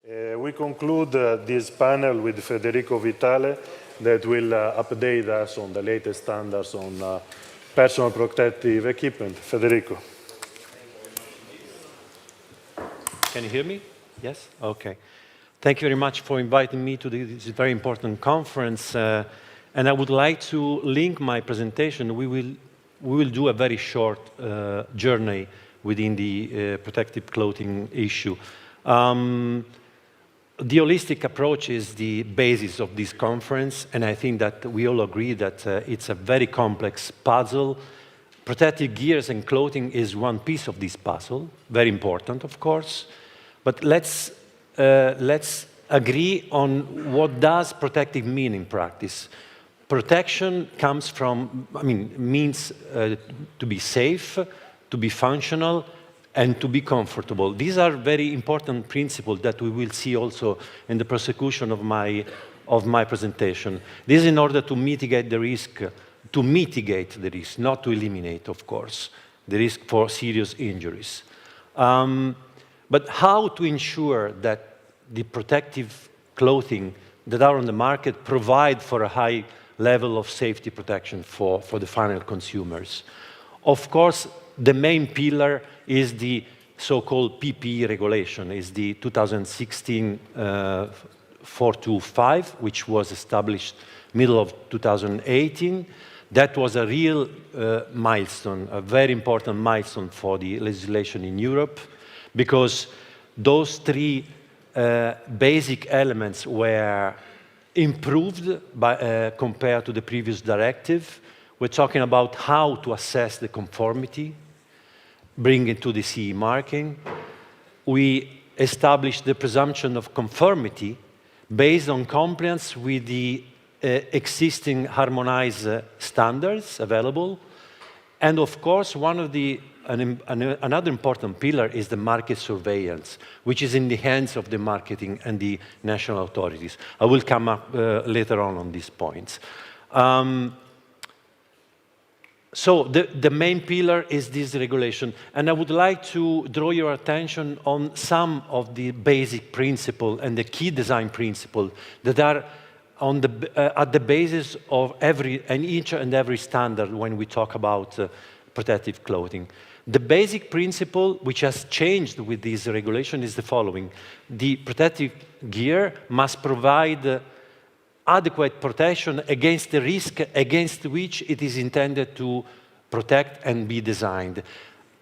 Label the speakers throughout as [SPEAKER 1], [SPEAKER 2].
[SPEAKER 1] We conclude this panel with Federico Vitale that will update us on the latest standards on personal protective equipment. Federico.
[SPEAKER 2] Can you hear me? Yes? Okay. Thank you very much for inviting me to this very important conference. And I would like to link my presentation. We will do a very short journey within the protective clothing issue. The holistic approach is the basis of this conference, and I think that we all agree that it's a very complex puzzle. Protective gears and clothing is one piece of this puzzle, very important, of course. But let's agree on what does protective mean in practice. Protection comes from, means to be safe, to be functional, and to be comfortable. These are very important principles that we will see also in the prosecution of my presentation. This is in order to mitigate the risk, not to eliminate, of course, the risk for serious injuries. But how to ensure that the protective clothing that are on the market provide for a high level of safety protection for the final consumers? Of course, the main pillar is the so-called PPE regulation, is the 2016 425, which was established middle of 2018. That was a real milestone, a very important milestone for the legislation in Europe, because those three basic elements were improved compared to the previous directive. We're talking about how to assess the conformity, bring it to the CE marking. We established the presumption of conformity based on compliance with the existing harmonized standards available. And of course, another important pillar is the market surveillance, which is in the hands of the marketing and the national authorities. I will come up later on these points. So the main pillar is this regulation, and I would like to draw your attention on some of the basic principles and the key design principles that are at the basis of each and every standard when we talk about protective clothing. The basic principle which has changed with this regulation is the following. The protective gear must provide adequate protection against the risk against which it is intended to protect and be designed,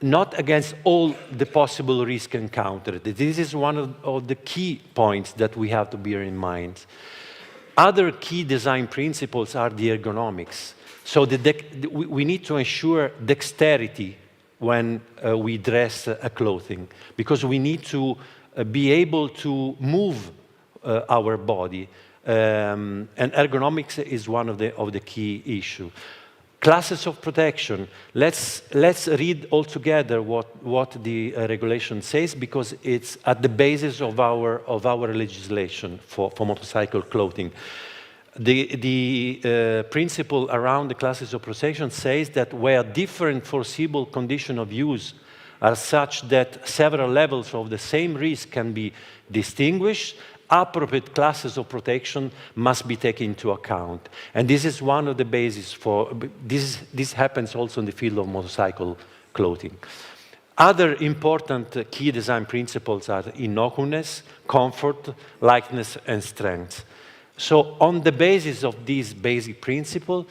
[SPEAKER 2] not against all the possible risk encountered. This is one of the key points that we have to bear in mind. Other key design principles are the ergonomics. So we need to ensure dexterity when we dress a clothing, because we need to be able to move our body. And ergonomics is one of the key issues. Classes of protection. Let's read all together what the regulation says, because it's at the basis of our legislation for motorcycle clothing. The principle around the classes of protection says that where different foreseeable conditions of use are such that several levels of the same risk can be distinguished, appropriate classes of protection must be taken into account. And this is one of the bases for, this happens also in the field of motorcycle clothing. Other important key design principles are innocuousness, comfort, lightness, and strength. So on the basis of these basic principles,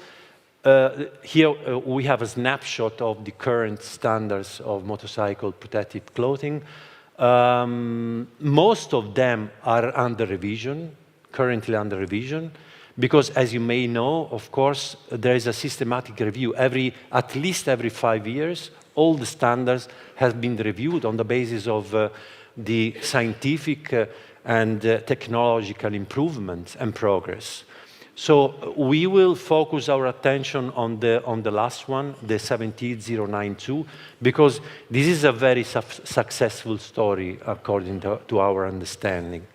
[SPEAKER 2] here we have a snapshot of the current standards of motorcycle protective clothing. Most of them are under revision, currently under revision, because as you may know, of course, there is a systematic review. At least every 5 years, all the standards have been reviewed on the basis of the scientific and technological improvements and progress. So we will focus our attention on the last one, the 17092, because this is a very successful story according to our understanding.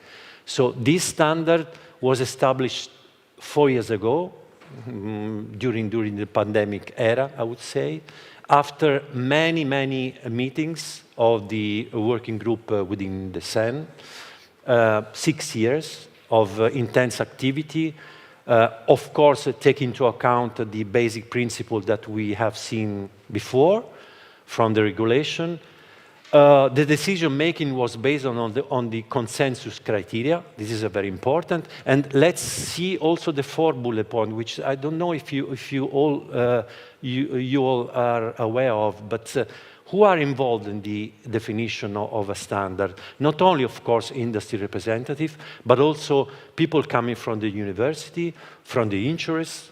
[SPEAKER 2] So this standard was established 4 years ago, during the pandemic era, I would say, after many meetings of the working group within the SEN. 6 years of intense activity. Of course, take into account the basic principle that we have seen before from the regulation. The decision-making was based on the consensus criteria. This is very important. And let's see also the 4 bullet points, which I don't know if you all are aware of, but who are involved in the definition of a standard. Not only, of course, industry representative, but also people coming from the university, from the insurers,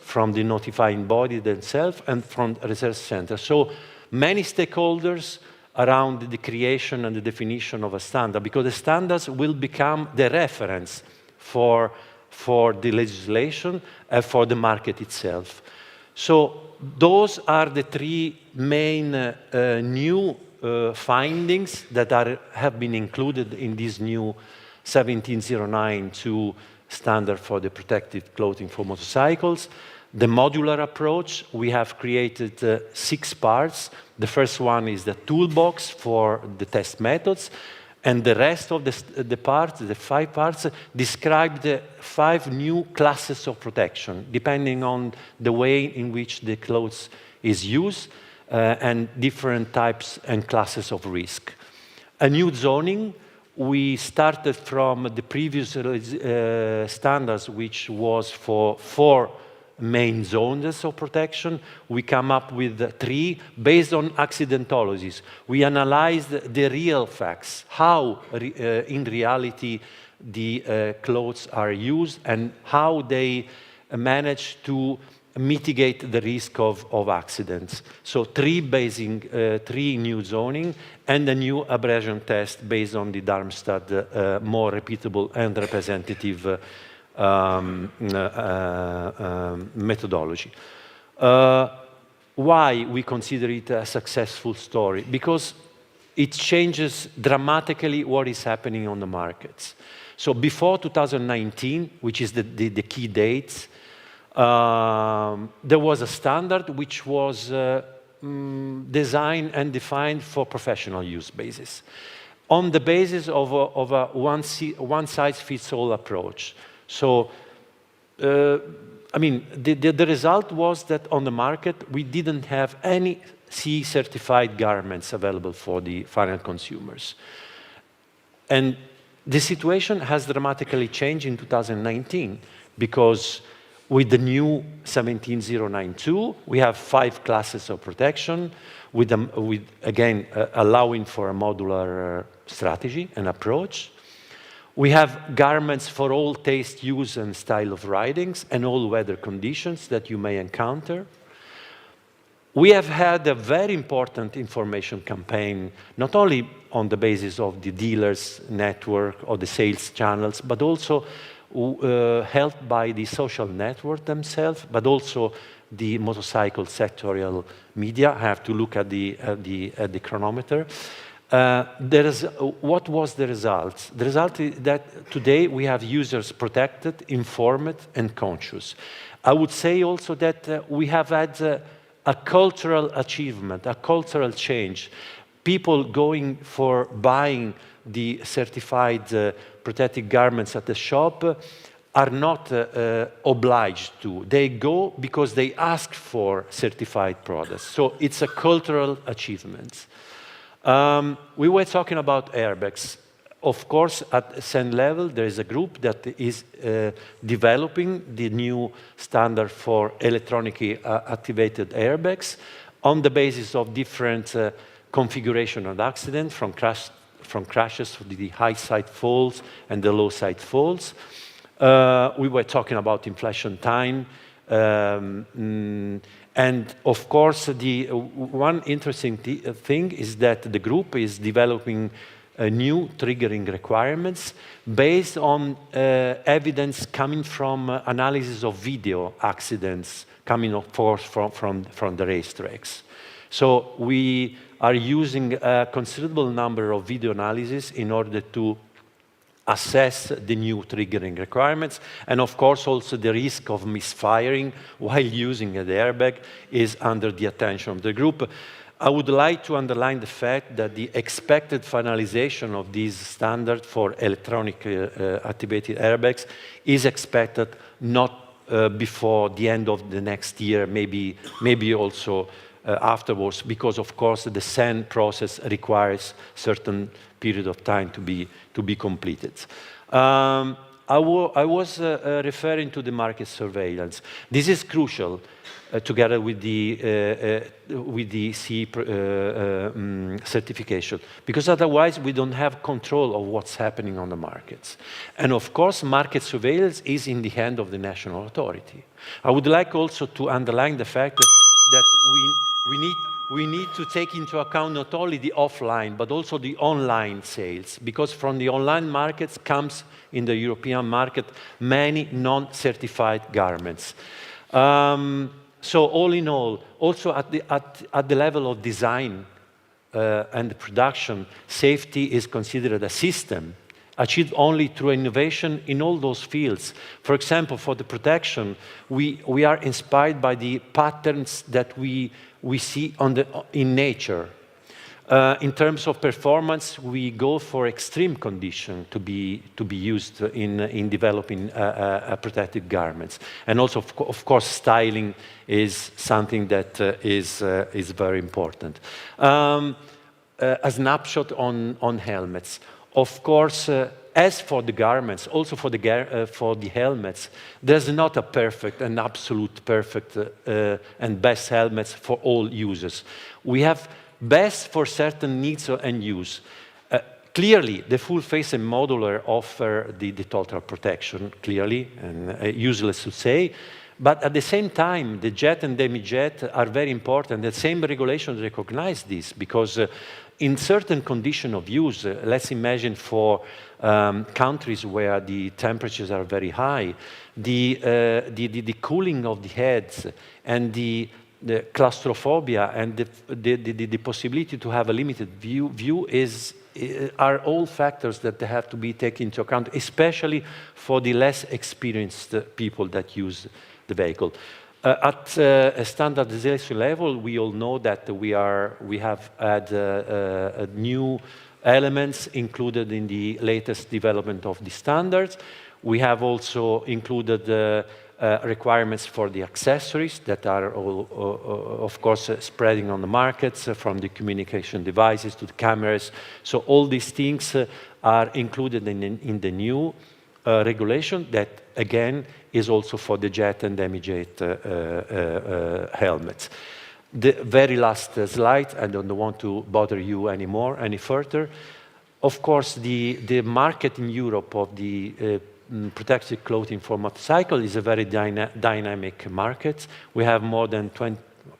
[SPEAKER 2] from the notifying body themselves, and from research centers. So many stakeholders around the creation and the definition of a standard, because the standards will become the reference for the legislation and for the market itself. So those are the 3 main new findings that have been included in this new 17092 standard for the protective clothing for motorcycles. The modular approach, we have created 6 parts. The first one is the toolbox for the test methods, and the rest of the parts, the 5 parts, describe the 5 new classes of protection, depending on the way in which the clothes is used, and different types and classes of risk. A new zoning, we started from the previous standards, which was for 4 main zones of protection. We come up with 3 based on accidentologies. We analyzed the real facts, how in reality the clothes are used and how they manage to mitigate the risk of accidents. So 3 new zoning and a new abrasion test based on the Darmstadt more repeatable and representative methodology. Why we consider it a successful story? Because it changes dramatically what is happening on the markets. So before 2019, which is the key dates, there was a standard which was designed and defined for professional use basis, on the basis of a one-size-fits-all approach. So, I mean, the result was that on the market, we didn't have any CE-certified garments available for the final consumers. And the situation has dramatically changed in 2019, because with the new 17092, we have 5 classes of protection, with again, allowing for a modular strategy and approach. We have garments for all taste, use, and style of ridings, and all weather conditions that you may encounter. We have had a very important information campaign, not only on the basis of the dealers' network or the sales channels, but also helped by the social network themselves, but also the motorcycle sectorial media. I have to look at the chronometer. What was the result? The result is that today we have users protected, informed, and conscious. I would say also that we have had a cultural achievement, a cultural change. People going for buying the certified protective garments at the shop are not obliged to. They go because they ask for certified products. So it's a cultural achievement. We were talking about airbags. Of course, at SEN level, there is a group that is developing the new standard for electronically activated airbags on the basis of different configuration of accident, from crashes to the high side falls and the low side falls. We were talking about inflation time. And of course, the one interesting thing is that the group is developing new triggering requirements based on evidence coming from analysis of video accidents coming, of course, from the racetracks. So we are using a considerable number of video analysis in order to assess the new triggering requirements, and of course also the risk of misfiring while using the airbag is under the attention of the group. I would like to underline the fact that the expected finalization of this standard for electronic activated airbags is expected not before the end of the next year, maybe also afterwards, because of course the SEN process requires certain period of time to be completed. I was referring to the market surveillance. This is crucial together with the CE certification, because otherwise we don't have control of what's happening on the markets. And of course, market surveillance is in the hand of the national authority. I would like also to underline the fact that we need to take into account not only the offline, but also the online sales, because from the online markets comes in the European market many non-certified garments. So all in all, also at the level of design and production, safety is considered a system achieved only through innovation in all those fields. For example, for the protection, we are inspired by the patterns that we see in nature. In terms of performance, we go for extreme condition to be used in developing protective garments. And also, of course, styling is something that is very important. A snapshot on helmets. Of course, as for the garments, also for the helmets, there's not a perfect and absolute perfect and best helmets for all users. We have best for certain needs and use. Clearly, the full face and modular offer the total protection, clearly, and useless to say. But at the same time, the jet and demi-jet are very important. The same regulations recognize this, because in certain condition of use, let's imagine for countries where the temperatures are very high, the cooling of the heads and the claustrophobia and the possibility to have a limited view are all factors that have to be taken into account, especially for the less experienced people that use the vehicle. At a standardization level, we all know that we have had new elements included in the latest development of the standards. We have also included requirements for the accessories that are, of course, spreading on the markets, from the communication devices to the cameras. So all these things are included in the new regulation that, again, is also for the jet and demi-jet helmets. The very last slide, I don't want to bother you any further. Of course, the market in Europe of the protective clothing for motorcycle is a very dynamic market. We have more than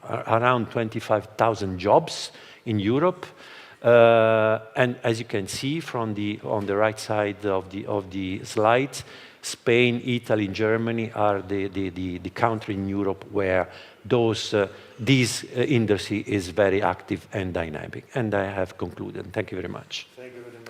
[SPEAKER 2] around 25,000 jobs in Europe. And as you can see on the right side of the slide, Spain, Italy, Germany are the country in Europe where this industry is very active and dynamic. And I have concluded. Thank you very much.
[SPEAKER 1] Thank you very much.